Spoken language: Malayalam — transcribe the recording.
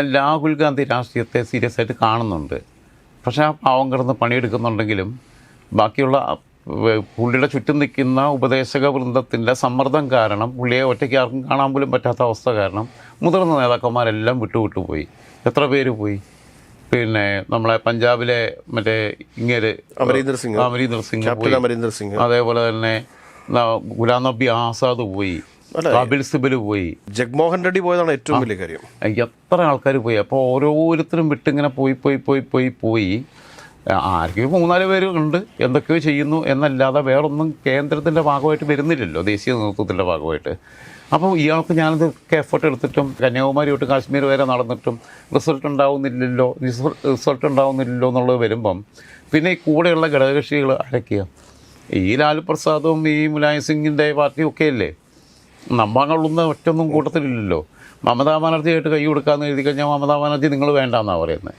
രാഹുൽ ഗാന്ധി രാഷ്ട്രീയത്തെ സീരിയസ് ആയിട്ട് കാണുന്നുണ്ട്. പക്ഷേ ആ പാവം കിടന്ന് പണിയെടുക്കുന്നുണ്ടെങ്കിലും ബാക്കിയുള്ള പുള്ളിയുടെ ചുറ്റും നിൽക്കുന്ന ഉപദേശക വൃന്ദത്തിൻ്റെ സമ്മർദ്ദം കാരണം പുള്ളിയെ ഒറ്റയ്ക്ക് ആർക്കും കാണാൻ പോലും പറ്റാത്ത അവസ്ഥ കാരണം മുതിർന്ന നേതാക്കന്മാരെല്ലാം വിട്ടുപോയി. എത്ര പേര് പോയി? പിന്നെ നമ്മളെ പഞ്ചാബിലെ മറ്റേ ഇങ്ങേര് അമരീന്ദർ സിംഗ്, അതേപോലെ തന്നെ ഗുലാം നബി ആസാദ് പോയി, കപിൽ സിബൽ പോയി, ജഗ്മോഹൻ റെഡ്ഡി പോയതാണ് ഏറ്റവും വലിയ കാര്യം. എത്ര ആൾക്കാർ പോയി. അപ്പോൾ ഓരോരുത്തരും വിട്ടിങ്ങനെ പോയി ആർക്കും 3-4 പേര് ഉണ്ട്, എന്തൊക്കെയോ ചെയ്യുന്നു എന്നല്ലാതെ വേറൊന്നും കേന്ദ്രത്തിൻ്റെ ഭാഗമായിട്ട് വരുന്നില്ലല്ലോ, ദേശീയ നേതൃത്വത്തിൻ്റെ ഭാഗമായിട്ട്. അപ്പോൾ ഇയാൾക്ക് ഞാനതൊക്കെ എഫർട്ട് എടുത്തിട്ടും കന്യാകുമാരി തൊട്ട് കാശ്മീർ വരെ നടന്നിട്ടും റിസൾട്ട് ഉണ്ടാവുന്നില്ലല്ലോ എന്നുള്ളത് വരുമ്പം പിന്നെ ഈ കൂടെയുള്ള ഘടകകക്ഷികൾ ആരൊക്കെയാ? ഈ ലാലു പ്രസാദും ഈ മുലായം സിംഗിൻ്റെ പാർട്ടിയും ഒക്കെ അല്ലേ. നമ്പാങ്ങളുന്ന ഒറ്റൊന്നും കൂട്ടത്തിലില്ലല്ലോ. മമതാ ബാനർജിയായിട്ട് കൈ കൊടുക്കാമെന്ന് എഴുതി കഴിഞ്ഞാൽ മമതാ ബാനർജി നിങ്ങൾ വേണ്ടെന്നാണ് പറയുന്നത്.